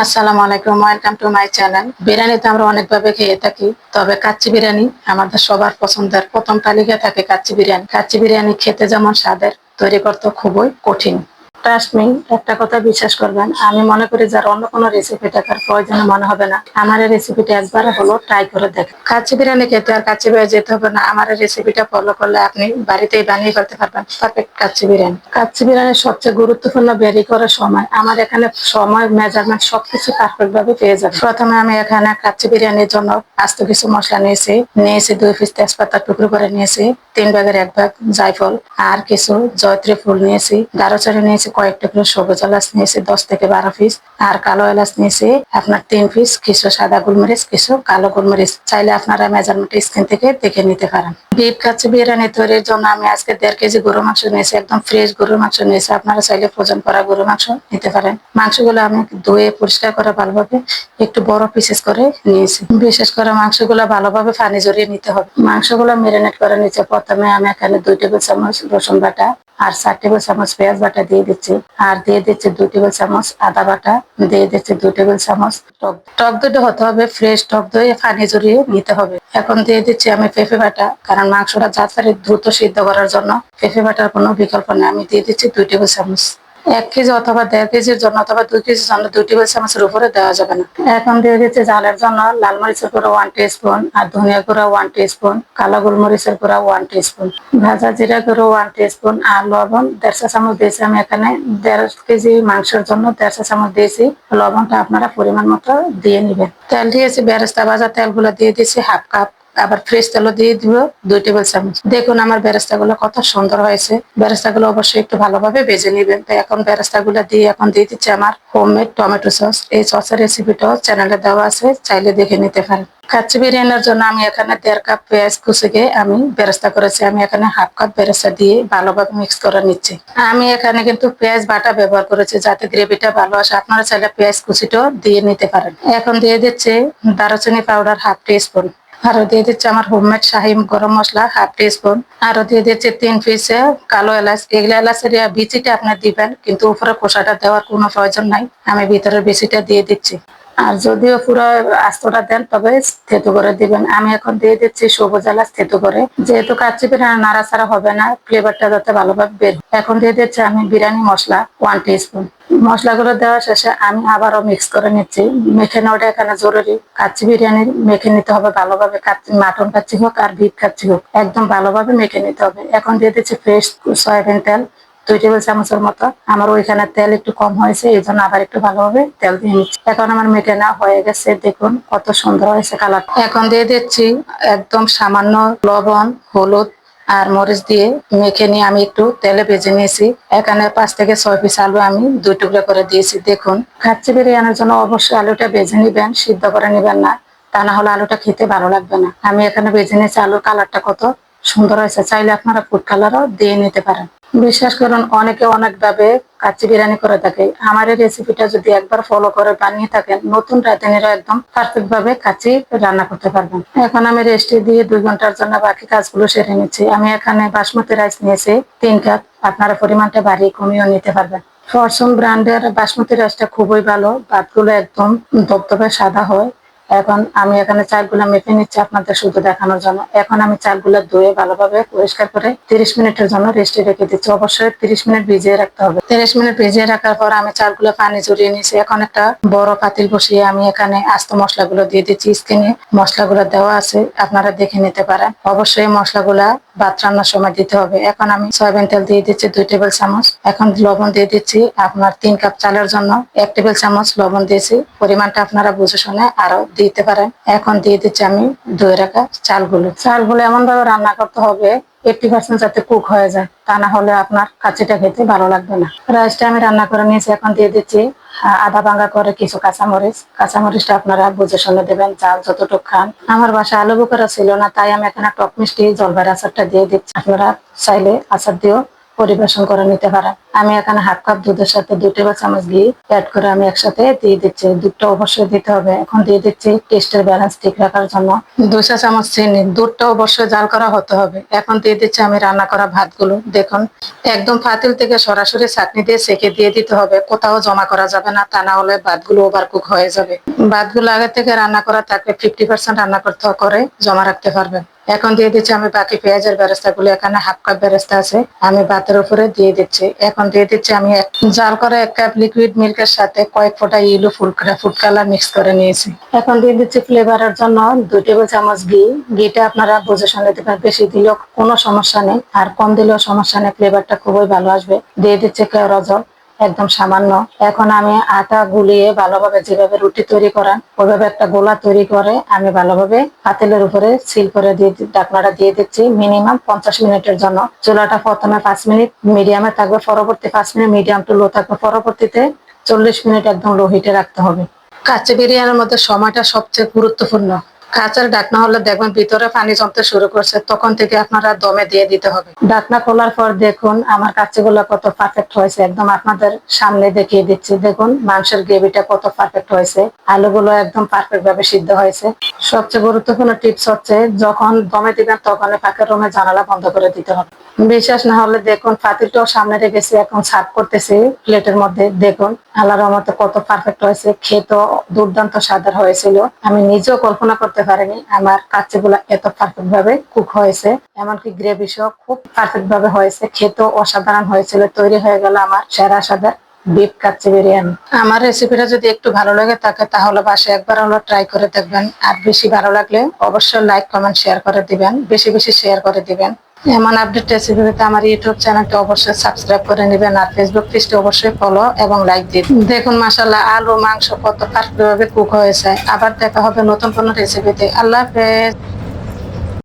আসসালামু আলাইকুম, welcome to my channel. Biryani তো আমরা অনেকভাবে খেয়ে থাকি, তবে কাচ্চি বিরিয়ানি আমাদের সবার পছন্দের প্রথম তালিকায় থাকে কাচ্চি বিরিয়ানি। কাচ্চি বিরিয়ানি খেতে যেমন স্বাদের, তৈরি করতে খুবই কঠিন। ট্রাস্ট মি, একটা কথা বিশ্বাস করবেন, আমি মনে করি যার অন্য কোনো রেসিপি দেখার প্রয়োজন মনে হবে না, আমার এই রেসিপিটা একবার হলো ট্রাই করে দেখেন। কাচ্চি বিরিয়ানি খেতে আর কাচ্চি বাজারে যেতে হবে না, আমার এই রেসিপিটা ফলো করলে আপনি বাড়িতেই বানিয়ে ফেলতে পারবেন পারফেক্ট কাচ্চি বিরিয়ানি। কাচ্চি বিরিয়ানির সবচেয়ে গুরুত্বপূর্ণ বেরি করার সময়, আমার এখানে সময় মেজারমেন্ট সবকিছু পারফেক্ট ভাবে পেয়ে যাবে। প্রথমে আমি এখানে কাচ্চি বিরিয়ানির জন্য আস্ত কিছু মশলা নিয়েছি 2 পিস তেজপাতা টুকরো করে নিয়েছি, 3 ভাগের 1 ভাগ জায়ফল, আর কিছু জয়ত্রী ফুল নিয়েছি, দারুচিনি নিয়েছি কয়েক টুকরো, সবুজ এলাচ নিয়েছি 10 থেকে 12 পিস, আর কালো এলাচ নিয়েছি আপনার 3 পিস, কিছু সাদা গোলমরিচ, কিছু কালো গোলমরিচ। চাইলে আপনারা মেজারমেন্ট স্ক্রিন থেকে দেখে নিতে পারেন। বিফ কাচ্চি বিরিয়ানি তৈরির জন্য আমি আজকে 1.5 কেজি গরু মাংস নিয়েছি, একদম ফ্রেশ গরুর মাংস নিয়েছি। আপনারা চাইলে ফ্রোজেন করা গরুর মাংস নিতে পারেন। মাংসগুলো আমি ধুয়ে পরিষ্কার করে ভালোভাবে একটু বড় পিসেস করে নিয়েছি। বিশেষ করে মাংসগুলো ভালোভাবে পানি ঝরিয়ে নিতে হবে। মাংসগুলো ম্যারিনেট করে নিচ্ছে। প্রথমে আমি এখানে 2 টেবিল চামচ রসুন বাটা আর 4 টেবিল চামচ পেঁয়াজ বাটা দিয়ে দিচ্ছি, আর দিয়ে দিচ্ছি 2 টেবিল চামচ আদা বাটা, দিয়ে দিচ্ছি 2 টেবিল চামচ টক। টক দইটা হতে হবে ফ্রেশ টক দই, পানি ঝরিয়ে নিতে হবে। এখন দিয়ে দিচ্ছি আমি পেঁপে বাটা, কারণ মাংসটা যাতে দ্রুত সিদ্ধ করার জন্য পেঁপে বাটার কোনো বিকল্প নেই। আমি দিয়ে দিচ্ছি 2 টেবিল চামচ। 1 কেজি অথবা 1.5 কেজির জন্য অথবা 2 কেজির জন্য 2 টেবিল চামচের উপরে দেওয়া যাবে না। এখন দিয়ে দিচ্ছি ঝালের জন্য লাল মরিচের গুঁড়ো 1 টিস্পুন, আর ধনিয়া গুঁড়ো 1 টিস্পুন, কালো গোলমরিচের গুঁড়ো 1 টিস্পুন, ভাজা জিরা গুঁড়ো 1 টিস্পুন, আর লবণ 1.5 চা চামচ দিয়েছি। আমি এখানে 1.5 কেজি মাংসের জন্য 1.5 চা চামচ দিয়েছি। লবণটা আপনারা পরিমাণ মতো দিয়ে নেবেন। তেল দিয়েছি বেরেস্তা ভাজা, তেলগুলো দিয়ে দিয়েছি 1/2 কাপ। আবার ফ্রেশ তেলও দিয়ে দিব 2 টেবিল চামচ। দেখুন আমার বেরেস্তা গুলো কত সুন্দর হয়েছে। বেরেস্তা গুলো অবশ্যই একটু ভালোভাবে ভেজে নিবেন। তো এখন বেরেস্তা গুলো দিয়ে এখন দিয়ে দিচ্ছি আমার হোমমেড টমেটো সস। এই সসের রেসিপিটাও চ্যানেলে দেওয়া আছে, চাইলে দেখে নিতে পারেন। কাচ্চি বিরিয়ানির জন্য আমি এখানে 1.5 কাপ পেঁয়াজ কুচিকে আমি বেরেস্তা করেছি। আমি এখানে 1/2 কাপ বেরেস্তা দিয়ে ভালোভাবে মিক্স করে নিচ্ছি। আমি এখানে কিন্তু পেঁয়াজ বাটা ব্যবহার করেছি যাতে গ্রেভিটা ভালো আসে। আপনারা চাইলে পেঁয়াজ কুচিটাও দিয়ে নিতে পারেন। এখন দিয়ে দিচ্ছি দারুচিনি পাউডার 1/2 টিস্পুন, আরো দিয়ে দিচ্ছি আমার হোমমেড শাহি গরম মশলা 1/2 টিস্পুন, আরো দিয়ে দিচ্ছি 3 পিসে কালো এলাচ। এগুলো এলাচের বিচিটা আপনার দিবেন, কিন্তু উপরে খোসাটা দেওয়ার কোনো প্রয়োজন নাই। আমি ভিতরের বিচিটা দিয়ে দিচ্ছি। আর যদিও পুরো আস্তটা দেন তবে থেতু করে দিবেন। আমি এখন দিয়ে দিচ্ছি সবুজ এলাচ থেতু করে, যেহেতু কাচ্চি বিরিয়ানি নাড়াচাড়া হবে না, ফ্লেভারটা যাতে ভালোভাবে বের। এখন দিয়ে দিচ্ছি আমি বিরিয়ানি মশলা 1 টিস্পুন। মশলাগুলো দেওয়া শেষে আমি আবারও মিক্স করে নিচ্ছি। মেখে নেওয়াটা এখানে জরুরি। কাচ্চি বিরিয়ানি মেখে নিতে হবে ভালোভাবে। মাটন কাচ্চি হোক আর বিফ কাচ্চি হোক, একদম ভালোভাবে মেখে নিতে হবে। এখন দিয়ে দিচ্ছি ফ্রেশ সয়াবিন তেল 2 টেবিল চামচের মতো। আমার ওইখানে তেল একটু কম হয়েছে, এই জন্য আবার একটু ভালোভাবে তেল দিয়ে নিচ্ছি। এখন আমার মেখে নেওয়া হয়ে গেছে, দেখুন কত সুন্দর হয়েছে কালার। এখন দিয়ে দিচ্ছি একদম সামান্য লবণ, হলুদ আর মরিচ দিয়ে মেখে নিয়ে আমি একটু তেলে ভেজে নিয়েছি। এখানে 5 থেকে 6 পিস আলু আমি 2 টুকরো করে দিয়েছি। দেখুন কাচ্চি বিরিয়ানির জন্য অবশ্যই আলুটা ভেজে নিবেন, সিদ্ধ করে নিবেন না, তা না হলে আলুটা খেতে ভালো লাগবে না। আমি এখানে ভেজে নিয়েছি। আলুর কালারটা কত সুন্দর হয়েছে। চাইলে আপনারা ফুড কালারও দিয়ে নিতে পারেন। বিশ্বাস করুন অনেকে অনেক ভাবে কাচ্চি বিরিয়ানি করে থাকে। আমার এই রেসিপিটা যদি একবার ফলো করে বানিয়ে থাকেন, নতুন রাঁধুনিরা একদম পারফেক্ট ভাবে কাচ্চি রান্না করতে পারবেন। এখন আমি রেস্টে দিয়ে 2 ঘন্টার জন্য বাকি কাজগুলো সেরে নিচ্ছি। আমি এখানে বাসমতি রাইস নিয়েছি 3 কাপ। আপনারা পরিমাণটা বাড়িয়ে কমিয়েও নিতে পারবেন। ফরচুন ব্র্যান্ডের বাসমতি রাইসটা খুবই ভালো, ভাতগুলো একদম ধবধবে সাদা হয়। এখন আমি এখানে চালগুলো মেপে নিচ্ছি আপনাদের শুধু দেখানোর জন্য। এখন আমি চালগুলো ধুয়ে ভালোভাবে পরিষ্কার করে 30 মিনিটের জন্য রেস্টে রেখে দিচ্ছি। অবশ্যই 30 মিনিট ভিজিয়ে রাখতে হবে। 30 মিনিট ভিজিয়ে রাখার পর আমি চালগুলো পানি ঝরিয়ে নিয়েছি। এখন একটা বড় পাতিল বসিয়ে আমি এখানে আস্ত মশলাগুলো দিয়ে দিচ্ছি। স্ক্রিনে মশলাগুলো দেওয়া আছে, আপনারা দেখে নিতে পারেন। অবশ্যই মশলাগুলা ভাত রান্নার সময় দিতে হবে। এখন আমি সয়াবিন তেল দিয়ে দিচ্ছি 2 টেবিল চামচ। এখন লবণ দিয়ে দিচ্ছি আপনার 3 কাপ চালের জন্য 1 টেবিল চামচ লবণ দিয়েছি। পরিমাণটা আপনারা বুঝে শুনে আরো দিতে পারেন। এখন দিয়ে দিচ্ছি আমি ধুয়ে রাখা চালগুলো এমন ভাবে রান্না করতে হবে 80% যাতে কুক হয়ে যায়, তা না হলে আপনার কাচ্চিটা খেতে ভালো লাগবে না। রাইসটা আমি রান্না করে নিয়েছি। এখন দিয়ে দিচ্ছি আধা ভাঙা করে কিছু কাঁচামরিচ। কাঁচামরিচটা আপনারা বুঝে শুনে দেবেন, চাল যতটুকু খান। আমার বাসায় আলু বোখারা ছিল না, তাই আমি এখানে টক মিষ্টি জলপাইয়ের আচারটা দিয়ে দিচ্ছি। আপনারা চাইলে আচার দিয়েও পরিবেশন করে নিতে পারেন। আমি এখানে হাফ কাপ দুধের সাথে 2 টেবিল চামচ ঘি অ্যাড করে আমি একসাথে দিয়ে দিচ্ছি। দুধটা অবশ্যই দিতে হবে। এখন দিয়ে দিচ্ছি টেস্টের ব্যালেন্স ঠিক রাখার জন্য 2 চা চামচ চিনি। দুধটা অবশ্যই জাল করা হতে হবে। এখন দিয়ে দিচ্ছি আমি রান্না করা ভাতগুলো। দেখুন একদম পাতিল থেকে সরাসরি চাটনি দিয়ে সেকে দিয়ে দিতে হবে, কোথাও জমা করা যাবে না, তা না হলে ভাতগুলো ওভারকুক হয়ে যাবে। ভাতগুলো আগে থেকে রান্না করা থাকলে 50% রান্না করতে করে জমা রাখতে পারবেন। এখন দিয়ে দিচ্ছি আমি বাকি পেঁয়াজের বেরেস্তাগুলো। এখানে হাফ কাপ বেরেস্তা আছে, আমি ভাতের উপরে দিয়ে দিচ্ছি। এখন দিয়ে দিচ্ছি আমি জাল করা 1 কাপ লিকুইড মিল্কের সাথে কয়েক ফোঁটা ইয়েলো ফুড কালার মিক্স করে নিয়েছি। এখন দিয়ে দিচ্ছি ফ্লেভারের জন্য 2 টেবিল চামচ ঘি। ঘিটা আপনারা বুঝে শুনে দিবেন, বেশি দিলেও কোনো সমস্যা নেই আর কম দিলেও সমস্যা নেই, ফ্লেভারটা খুবই ভালো আসবে। দিয়ে দিচ্ছি কেওড়া জল একদম সামান্য। এখন আমি আটা গুলিয়ে ভালোভাবে যেভাবে রুটি তৈরি করেন ওইভাবে একটা গোলা তৈরি করে আমি ভালোভাবে পাতিলের উপরে সিল করে দিয়ে ঢাকনাটা দিয়ে দিচ্ছি মিনিমাম 50 মিনিটের জন্য। চুলাটা প্রথমে 5 মিনিট মিডিয়ামে থাকবে, পরবর্তী 5 মিনিট মিডিয়াম টু লো থাকবে, পরবর্তীতে 40 মিনিট একদম লো হিটে রাখতে হবে। কাচ্চি বিরিয়ানির মধ্যে সময়টা সবচেয়ে গুরুত্বপূর্ণ। কাঁচের ঢাকনা হলে দেখবেন ভিতরে পানি জমতে শুরু করছে, তখন থেকে আপনারা দমে দিয়ে দিতে হবে। ঢাকনা খোলার পর দেখুন আমার কাচ্চিগুলো কত পারফেক্ট হয়েছে, একদম আপনাদের সামনে দেখিয়ে দিচ্ছি। দেখুন মাংসের গ্রেভিটা কত পারফেক্ট হয়েছে, আলুগুলো একদম পারফেক্ট ভাবে সিদ্ধ হয়েছে। সবচেয়ে গুরুত্বপূর্ণ টিপস হচ্ছে যখন দমে দিবেন তখন পাকের রুমে জানালা বন্ধ করে দিতে হবে। বিশ্বাস না হলে দেখুন পাতিলটাও সামনে রেখেছি, এখন সার্ভ করতেছি প্লেটের মধ্যে। দেখুন আল্লাহর রহমতে কত পারফেক্ট হয়েছে, খেতে দুর্দান্ত স্বাদের হয়েছিল। আমি নিজেও কল্পনা করতে পারিনি আমার কাচ্চিগুলো এত পারফেক্ট ভাবে কুক হয়েছে, এমনকি গ্রেভি সহ খুব পারফেক্ট ভাবে হয়েছে, খেতেও অসাধারণ হয়েছিল। তৈরি হয়ে গেল আমার সেরা স্বাদের বিফ কাচ্চি বিরিয়ানি। আমার রেসিপিটা যদি একটু ভালো লাগে থাকে তাহলে বাসায় একবার হলো ট্রাই করে দেখবেন, আর বেশি ভালো লাগলে অবশ্যই লাইক কমেন্ট শেয়ার করে দিবেন, বেশি বেশি শেয়ার করে দিবেন। এমন আপডেট রেসিপি পেতে আমার ইউটিউব চ্যানেলটি অবশ্যই সাবস্ক্রাইব করে নেবেন আর ফেসবুক পেজটি অবশ্যই ফলো এবং লাইক দিন। দেখুন মাশাআল্লাহ আলু মাংস কত পারফেক্ট ভাবে কুক হয়েছে। আবার দেখা হবে নতুন কোনো রেসিপিতে। আল্লাহ হাফেজ।